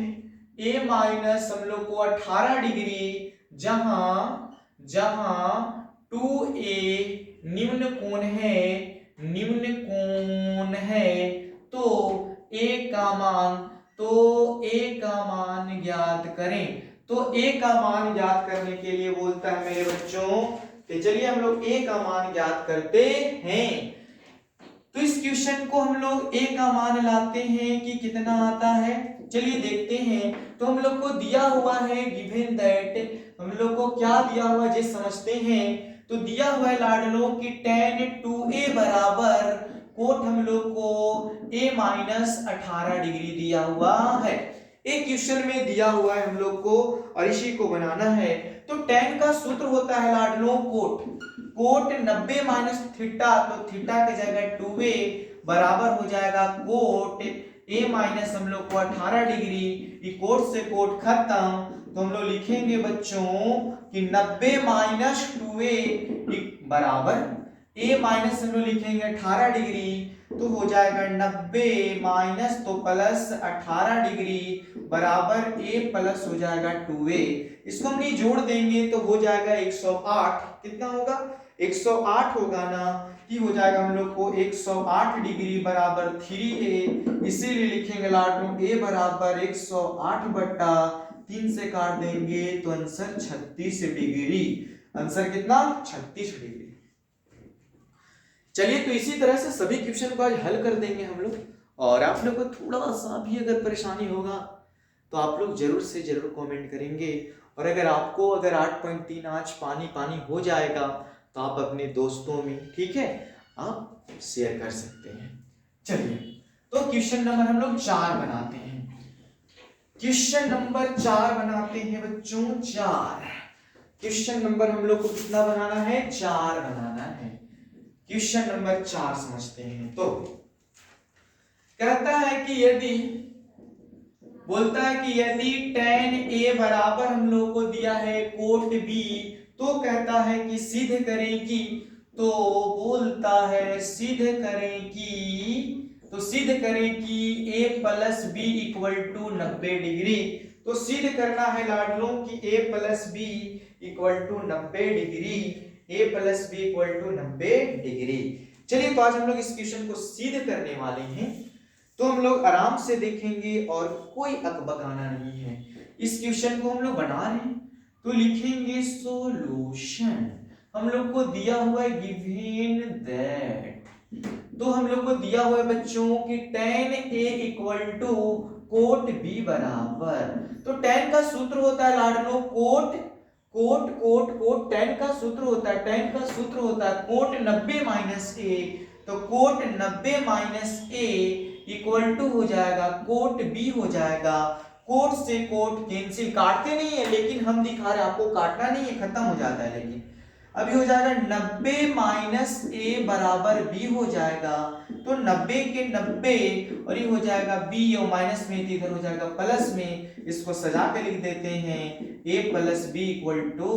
a माइनस हम लोग को 18 डिग्री, जहां 2a निम्न कोण है, तो a का मान ज्ञात करें। तो a का मान ज्ञात करने के लिए बोलता है मेरे बच्चों, तो चलिए हम लोग a का मान ज्ञात करते हैं। तो इस क्वेश्चन को हम लोग a का मान लाते हैं कि कितना आता है, चलिए देखते हैं। तो हम लोग को दिया हुआ है गिवन दैट, हम लोग को क्या दिया हुआ है ये समझते हैं। तो दिया हुआ है लाडलों की tan 2a बराबर कोट हम लोग को a माइनस 18 डिग्री दिया हुआ है। एक क्वेश्चन में दिया हुआ है हम लोग को और इसी को बनाना है। तो tan का सूत्र होता है लाडलों कोट 90 माइनस थीटा, तो थीटा की जगह 2a बराबर हो जाएगा कोट a माइनस हम लोग को 18 डिग्री, कोट से कोट खत्म, तो हम लोग लिखेंगे बच्चों कि 90 माइनस 2a बराबर a माइनस हम लोग लिखेंगे 18 डिग्री, तो हो जाएगा 90 माइनस तो प्लस 18 डिग्री बराबर a प्लस हो जाएगा 2a। इसको हम जोड़ देंगे तो हो जाएगा 108। कितना होगा 108 होगा ना, कि हो जाएगा हम लोग को 108 डिग्री बराबर 3a, इसीलिए लिखेंगे लाडलों a बराबर 108 बटा 3 से काट देंगे तो आंसर 36 डिग्री। आंसर कितना 36 डिग्री। चलिए तो इसी तरह से सभी क्वेश्चन को आज हल कर देंगे हम लोग, और आप लोग को थोड़ा सा भी अगर परेशानी होगा तो आप लोग जरूर से जरूर कमेंट करेंगे, और अगर 8.3 आज पानी हो जाएगा तो आप अपने दोस्तों में ठीक है आप शेयर कर सकते हैं। चलिए तो क्वेश्चन नंबर हम लोग 4 बनाते हैं। क्वेश्चन नंबर 4 बनाते हैं बच्चों 4। क्वेश्चन नंबर हम लोग को कितना बनाना है 4 बनाना है। क्वेश्चन नंबर 4 समझते हैं। तो कहता है कि यदि बोलता है कि यदि tan a बराबर हम लोग को दिया है कोट b, तो कहता है कि सिद्ध करें कि, तो बोलता है सिद्ध करें कि a plus B equal to 90 degree. तो सिद्ध करना है लाडलों कि a plus B equal to 90 degree, a plus B equal to 90 degree. चलिए तो आज हम लोग इस क्वेश्चन को सिद्ध करने वाले हैं, तो हम लोग आराम से देखेंगे और कोई अकबकाना नहीं है। इस क्वेश्चन को हम लोग बना रहे हैं तो लिखेंगे सॉल्यूशन। हम लोग को दिया हुआ है गिवन दैट, तो हम लोग को दिया हुआ है बच्चों कि tan a equal to cot b बराबर, तो tan का सूत्र होता है लाडलो कोट tan का सूत्र होता है कोट 90 माइनस a, तो cot 90 minus a equal to हो जाएगा कोट b हो जाएगा। कोट से कोट कैंसिल, काटते नहीं है लेकिन हम दिखा रहे हैं, आपको काटना नहीं है, खत्म हो जाता है। लेकिन अभी हो जाएगा 90 माइनस a बराबर b हो जाएगा, तो 90 के 90 और ये हो जाएगा b और माइनस में तो इधर हो जाएगा प्लस में, इसको सजा के लिख देते हैं a plus B equal to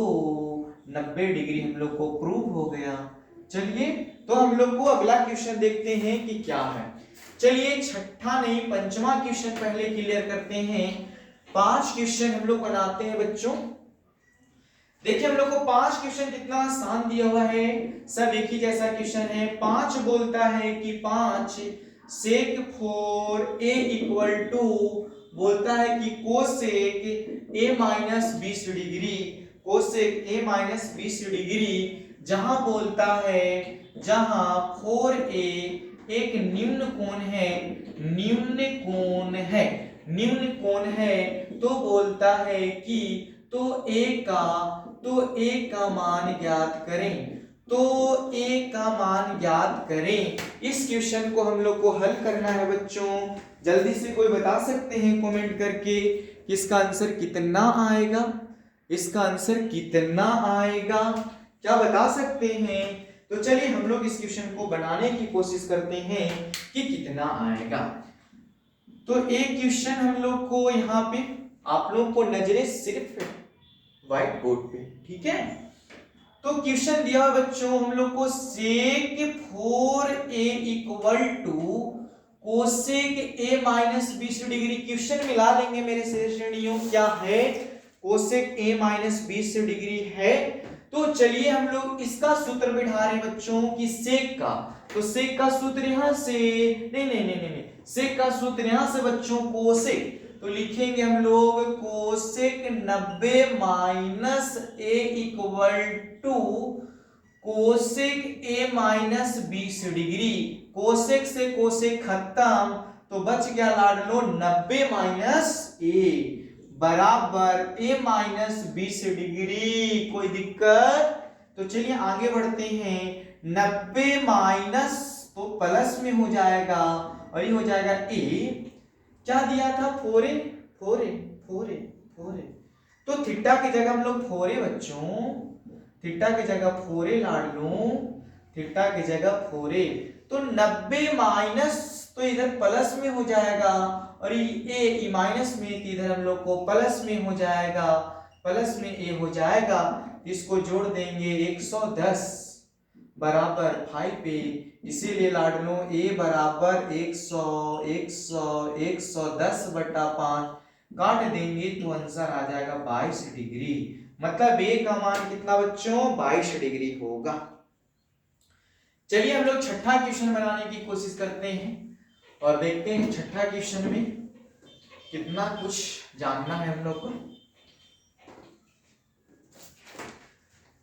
90 degree हम लोग को प्रूव हो गया। चलिए तो हम लोग को अगला क्वेश्चन देखते हैं कि क्या है। चलिए छठा नहीं पंचवा क्वेश्चन पहले क्लियर करते हैं। 5 क्वेश्चन हम लोग बनाते हैं बच्चों। देखिए हम लोग को 5 क्वेश्चन कितना आसान दिया हुआ है, सब एक ही जैसा क्वेश्चन है। 5 बोलता है कि 5 sec 4a इक्वल टू बोलता है कि cosec a minus 20 degree, cosec a minus 20 degree, जहां बोलता है जहां 4a एक निम्न कोण है, निम्न कोण है, निम्न कोण है, तो बोलता है कि तो a का मान ज्ञात करें, तो a का मान ज्ञात करें। इस क्वेश्चन को हम लोग को हल करना है बच्चों। जल्दी से कोई बता सकते हैं कमेंट करके कि इसका आंसर कितना आएगा, इसका आंसर कितना आएगा, क्या बता सकते हैं? तो चलिए हम लोग इस क्वेश्चन को बनाने की कोशिश करते हैं कि कितना आएगा। तो एक क्वेश्चन हम लोग को यहाँ पे आप लोग को नजरे सिर्फ व्हाइट बोर्ड पे, ठीक है। तो क्वेश्चन दिया बच्चों हम लोग को sec 4a equal to cosec a minus 20 degree. Question मिला लेंगे मेरे श्रेणियों, क्या है? कोसेक a माइनस 20 डिग्री है। तो चलिए हम लोग इसका सूत्र बिठा रहे बच्चों कि सेक का, तो सेक का सूत्र यहां से नहीं, सेक का सूत्र यहां से बच्चों कोसेक, तो लिखेंगे हम लोग cosec 90 minus a equal to cosec a minus 20 degree. Cosec से कोसेक खत्म, तो बच गया लाडलो 90 माइनस a बराबर a माइनस 20 डिग्री। कोई दिक्कत? तो चलिए आगे बढ़ते हैं। 90 माइनस तो प्लस में हो जाएगा और ये हो जाएगा a, क्या दिया था? 4a, 4a, 4a, 4a, तो थीटा की जगह हम लोग 4a बच्चों, थीटा की जगह 4a लाड लूं, थीटा की जगह 4a, तो 90 माइनस तो इधर प्लस में हो जाएगा और ये a माइनस में इधर हम लोग को प्लस में हो जाएगा, प्लस में a हो जाएगा। इसको जोड़ देंगे 110 बराबर 5a, इसीलिए लाडलो a बराबर 100 100 110 बटा 5 काट देंगे तो आंसर आ जाएगा 22 डिग्री। मतलब a का मान कितना बच्चों? 22 डिग्री होगा। चलिए हम लोग छठा क्वेश्चन बनाने की कोशिश करते हैं और देखते हैं छठा क्वेश्चन में कितना कुछ जानना है हम लोग को।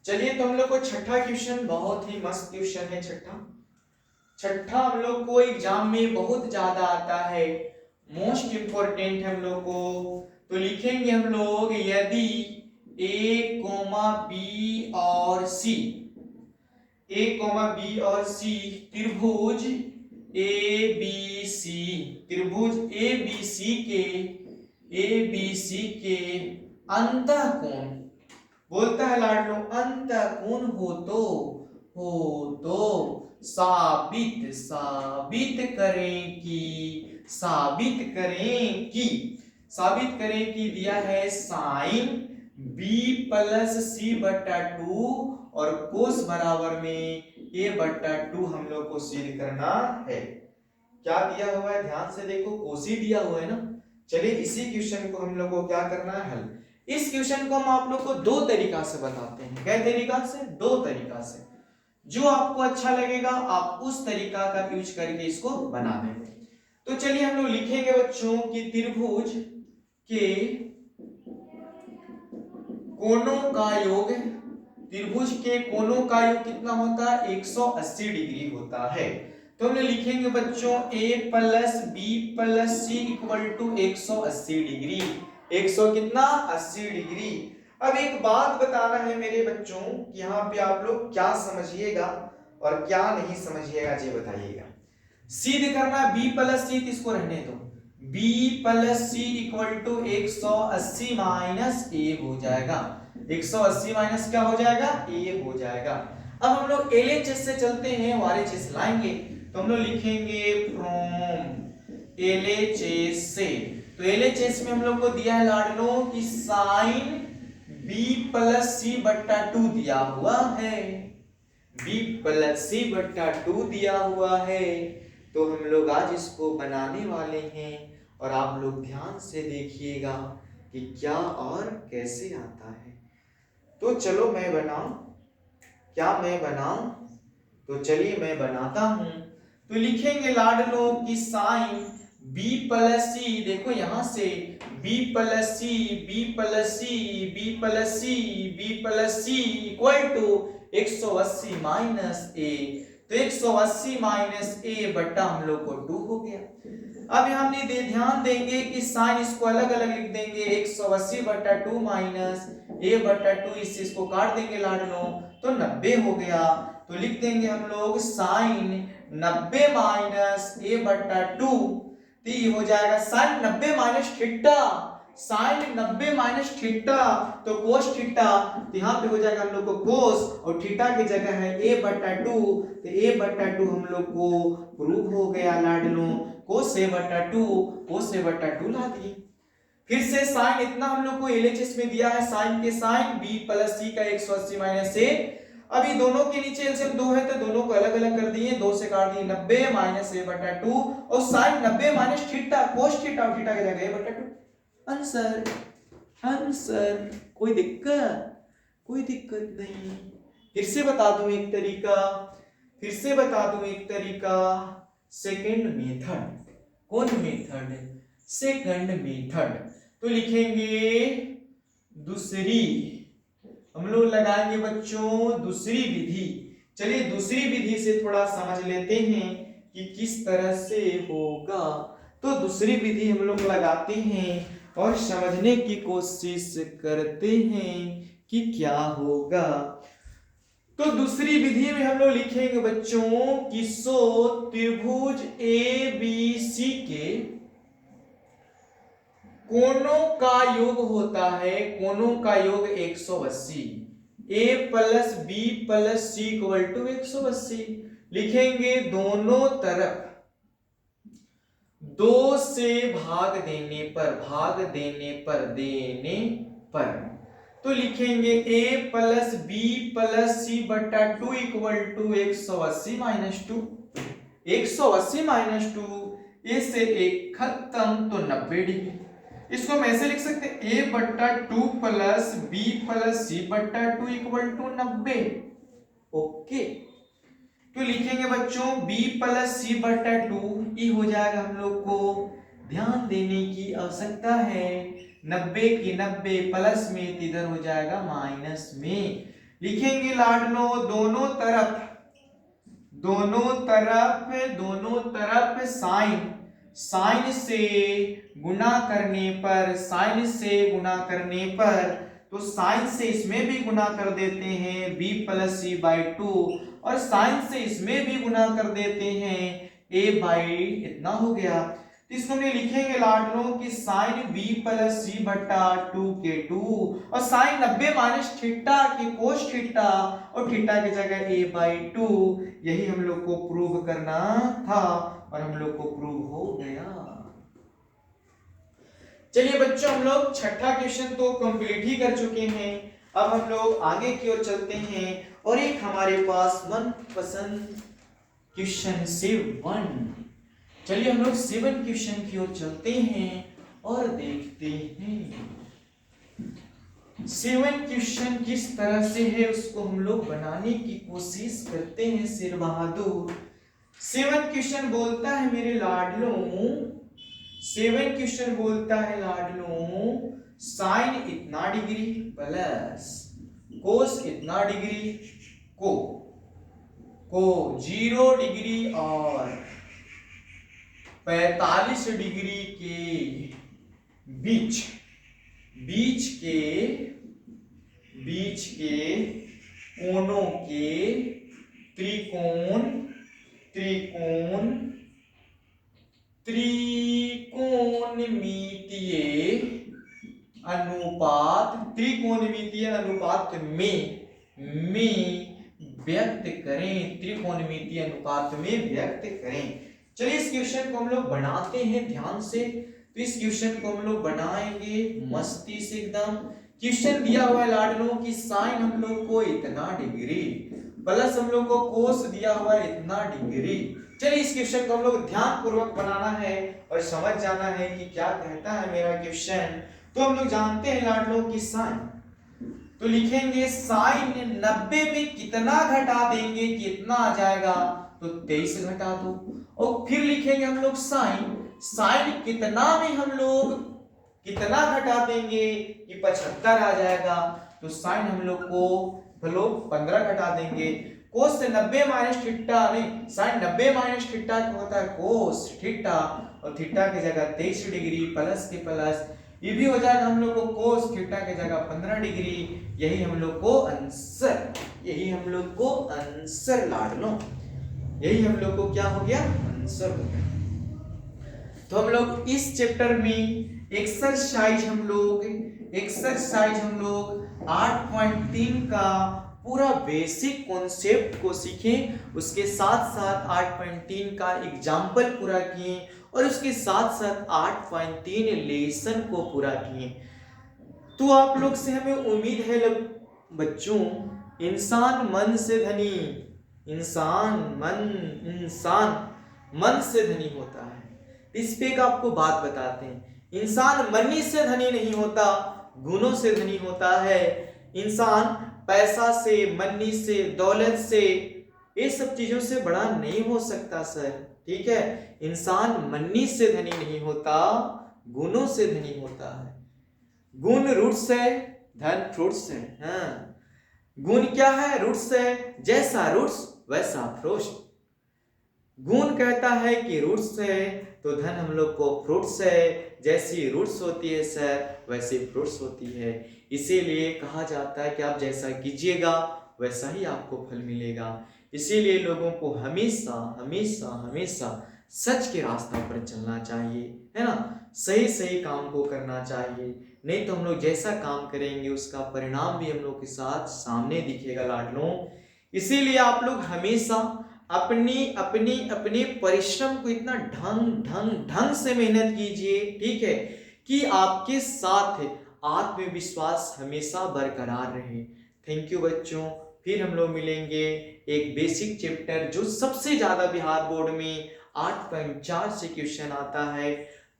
चलिए तो हम लोग को छठा क्वेश्चन बहुत ही मस्त क्वेश्चन है। छठा हम लोग को एग्जाम में बहुत ज्यादा आता है, मोस्ट इंपोर्टेंट है हम लोग को। तो लिखेंगे हम लोग यदि a, b और c, a, b और c त्रिभुज ABC, त्रिभुज ABC के अंतःकोण बोलता है लाडलो अंतःकोण हो तो साबित करें कि दिया है साइन b प्लस सी बटा 2 और कोस बराबर में a बटा 2 हम लोग को सिद्ध करना है। क्या दिया हुआ है? ध्यान से देखो, कोसी दिया हुआ है ना। चलिए इसी क्वेश्चन को हम लोग को क्या करना है? हल। इस क्वेश्चन को हम आप लोग को दो तरीका से बताते हैं। क्या तरीका से? दो तरीका से। जो आपको अच्छा लगेगा आप उस तरीका का यूज करके इसको बना देंगे। तो चलिए हम लोग लिखेंगे बच्चों कि त्रिभुज के कोणों का योग, त्रिभुज के कोणों का योग कितना होता है? 180 डिग्री होता है। तो हम लिखेंगे बच्चों a plus B plus C equal to 180 degree. 100 कितना? 80 डिग्री। अब एक बात बताना है मेरे बच्चों, यहाँ पे आप लोग क्या समझिएगा और क्या नहीं समझिएगा ये बताइएगा। सिद्ध करना b प्लस सी, इसको रहने दो, b plus C equal to 180 minus a हो जाएगा। 180 माइनस क्या हो जाएगा? a हो जाएगा। अब हम लोग LHS से चलते हैं, RHS लाएंगे, तो हम लोग लिखेंगे फ्रॉम LHS से। तो LHS में हम लोग को दिया है लाडलो कि साइन b प्लस सी बट्टा 2 दिया हुआ है, b प्लस सी बट्टा 2 दिया हुआ है। तो हम लोग आज इसको बनाने वाले हैं और आप लोग ध्यान से देखिएगा कि क्या और कैसे आता है। तो चलो मैं बनाऊं, क्या मैं बनाऊं? तो चलिए मैं बनाता हूं। तो लिखेंगे लाडलो की साइन b प्लस सी, देखो यहां से b plus C, b plus C, b plus C, b plus C equal to 180 minus a। तो 180 माइनस a बट्टा हम लोग को 2 हो गया। अब हमने ध्यान देंगे कि साइन इसको अलग अलग लिख देंगे, 180 बट्टा 2 माइनस a बट्टा 2, इससे इसको काट देंगे लाडलो तो 90 हो गया। तो लिख देंगे हम लोग साइन 90 माइनस a बट्टा 2, तो ये हो जाएगा sine 90 minus theta, sine 90 minus theta तो कोस थीटा, तो यहाँ पे हो जाएगा हम लोग को कोस और थीटा की जगह है a बट्टा 2, तो a बट्टा 2 हम लोग को प्रूव हो गया लाडलो, कोस a बट्टा 2, कोस a बट्टा 2 ला दिए। फिर से साइन इतना हम लोग को एलएचएस में दिया है, साइन के साइन b प्लस सी का 180 माइनस a। अभी दोनों के नीचे एलसीएम 2 है तो दोनों को अलग अलग कर दिए, 2 से काट दिए 90 माइनस a बटा 2 और sine 90 minus theta cos theta और थीटा की जगह a बटा 2। आंसर आंसर कोई दिक्कत? कोई दिक्कत नहीं। फिर से बता दूं एक तरीका, फिर से बता दूं एक तरीका, सेकंड मेथड। कौन मेथड? Second method. तो लिखेंगे दूसरी, हम लोग लगाएंगे बच्चों दूसरी विधि। चलिए दूसरी विधि से थोड़ा समझ लेते हैं कि किस तरह से होगा। तो दूसरी विधि हम लोग लगाते हैं और समझने की कोशिश करते हैं कि क्या होगा। तो दूसरी विधि में हम लोग लिखेंगे बच्चों कि सो त्रिभुज ABC के कोणों का योग होता है, कोणों का योग 180, a plus b plus C equal to 180। लिखेंगे दोनों तरफ 2 से भाग देने पर, भाग देने पर, तो लिखेंगे a प्लस b प्लस सी बटा 2 इक्वल टू 180 माइनस 2, 180 माइनस 2, ए से एक खत्म तो 90 डिग्री। इसको हम ऐसे लिख सकते हैं a बट्टा 2 प्लस b प्लस सी बट्टा 2 इक्वल टू 90। ओके, तो लिखेंगे बच्चों b प्लस सी बट्टा 2, ये हो जाएगा हम लोग को ध्यान देने की आवश्यकता है, 90 की 90 प्लस में इधर हो जाएगा माइनस में। लिखेंगे लाडलो दोनों तरफ, दोनों तरफ साइन, साइन से गुणा करने पर, साइन से गुणा करने पर, तो साइन से इसमें भी गुणा कर देते हैं b प्लस सी बाई 2 और साइन से इसमें भी गुणा कर देते हैं a बाई इतना हो गया। तो इसको हम लिखेंगे लाडलो कि साइन b प्लस सी बटा 2 के 2 और साइन 90 माइनस थीटा के कोस थीटा और थीटा की जगह a बाई 2। यही हम लोग को प्रूव करना था और हम लोग को प्रूव हो गया। चलिए बच्चों हम लोग छठा क्वेश्चन तो कंप्लीट ही कर चुके हैं, अब हम लोग आगे की ओर चलते हैं और एक हमारे पास मनपसंद क्वेश्चन 7। चलिए हम लोग 7 क्वेश्चन की ओर चलते हैं और देखते हैं 7 क्वेश्चन किस तरह से है, उसको हम लोग बनाने की कोशिश करते हैं शेर बहादुर। 7 क्वेश्चन बोलता है मेरे लाडलों, 7 क्वेश्चन बोलता है लाडलों साइन इतना डिग्री प्लस कोस इतना डिग्री को 0 डिग्री और 45 डिग्री के बीच के कोणों के त्रिकोणमितीय अनुपात में व्यक्त करें, त्रिकोणमितीय अनुपात में व्यक्त करें। चलिए इस क्वेश्चन को हम लोग बनाते हैं ध्यान से। तो इस क्वेश्चन को हम लोग बनाएंगे मस्ती से एकदम क्वेश्चन दिया हुआ है लाडलों की साइन हम लोग को इतना डिग्री प्लस हम लोग को कोस दिया हुआ है इतना डिग्री। चलिए इस क्वेश्चन को हम लोग ध्यान पूर्वक बनाना है और समझ जाना है कि क्या कहता है मेरा क्वेश्चन। तो हम लोग जानते हैं लाडलों की साइन, तो लिखेंगे साइन 90 में कितना घटा देंगे, कितना आ जाएगा, तो 23 घटा दो। और फिर लिखेंगे हम लोग साइन, साइन कितना में हम लोग कितना घटा देंगे कि 75 आ जाएगा, तो साइन हम लोग को 15 घटा देंगे। कोस से 90 माइनस थीटा, नहीं साइन 90 माइनस थीटा होता है कोस थीटा, और थीटा की जगह 23 डिग्री प्लस के प्लस ये भी हो जाएगा हम लोग को कोस थीटा की जगह 15 डिग्री। यही हम लोग को आंसर, यही हम लोग को आंसर लाडलो, यही हम लोग को क्या हो गया, आंसर हो गया। तो हम लोग इस चैप्टर में एक्सरसाइज हम लोग 8.3 का पूरा बेसिक कॉन्सेप्ट को सीखें, उसके साथ साथ 8.3 का एग्जाम्पल पूरा किए और उसके साथ साथ 8.3 लेसन को पूरा किए। तो आप लोग से हमें उम्मीद है बच्चों, इंसान मन से धनी, इंसान मन से धनी होता है। इस पे का आपको बात बताते हैं, इंसान मनी से धनी नहीं होता, गुणों से धनी होता है। इंसान पैसा से, मनी से, दौलत से, ये सब चीजों से बड़ा नहीं हो सकता सर, ठीक है। इंसान मनी से धनी नहीं होता, गुणों से धनी होता है। गुण रूट्स है, धन फ्रूट्स है। हाँ, गुण क्या है, रूट्स है, जैसा रूट्स वैसा फ्रूट्स। गुण कहता है कि रूट्स है, तो धन हम लोग को फ्रूट्स है, जैसी रूट्स होती है सर वैसी फ्रूट्स होती है। इसीलिए कहा जाता है कि आप जैसा कीजिएगा वैसा ही आपको फल मिलेगा। इसीलिए लोगों को हमेशा हमेशा हमेशा सच के रास्ता पर चलना चाहिए, है ना, सही सही काम को करना चाहिए। नहीं तो हम लोग जैसा काम करेंगे उसका परिणाम भी हम लोग के साथ सामने दिखेगा लाडलों। इसीलिए आप लोग हमेशा अपनी अपनी अपने परिश्रम को इतना ढंग से मेहनत कीजिए, ठीक है, कि आपके साथ आत्मविश्वास हमेशा बरकरार रहे। थैंक यू बच्चों, फिर हम लोग मिलेंगे एक बेसिक चैप्टर जो सबसे ज्यादा बिहार बोर्ड में 8.4 से क्वेश्चन आता है।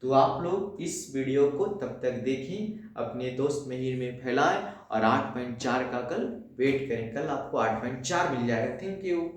तो आप लोग इस वीडियो को तब तक देखें, अपने दोस्त महिर में फैलाएं और 8.4 का कल वेट करें, कल आपको 8.4 मिल जाएगा। Thank you.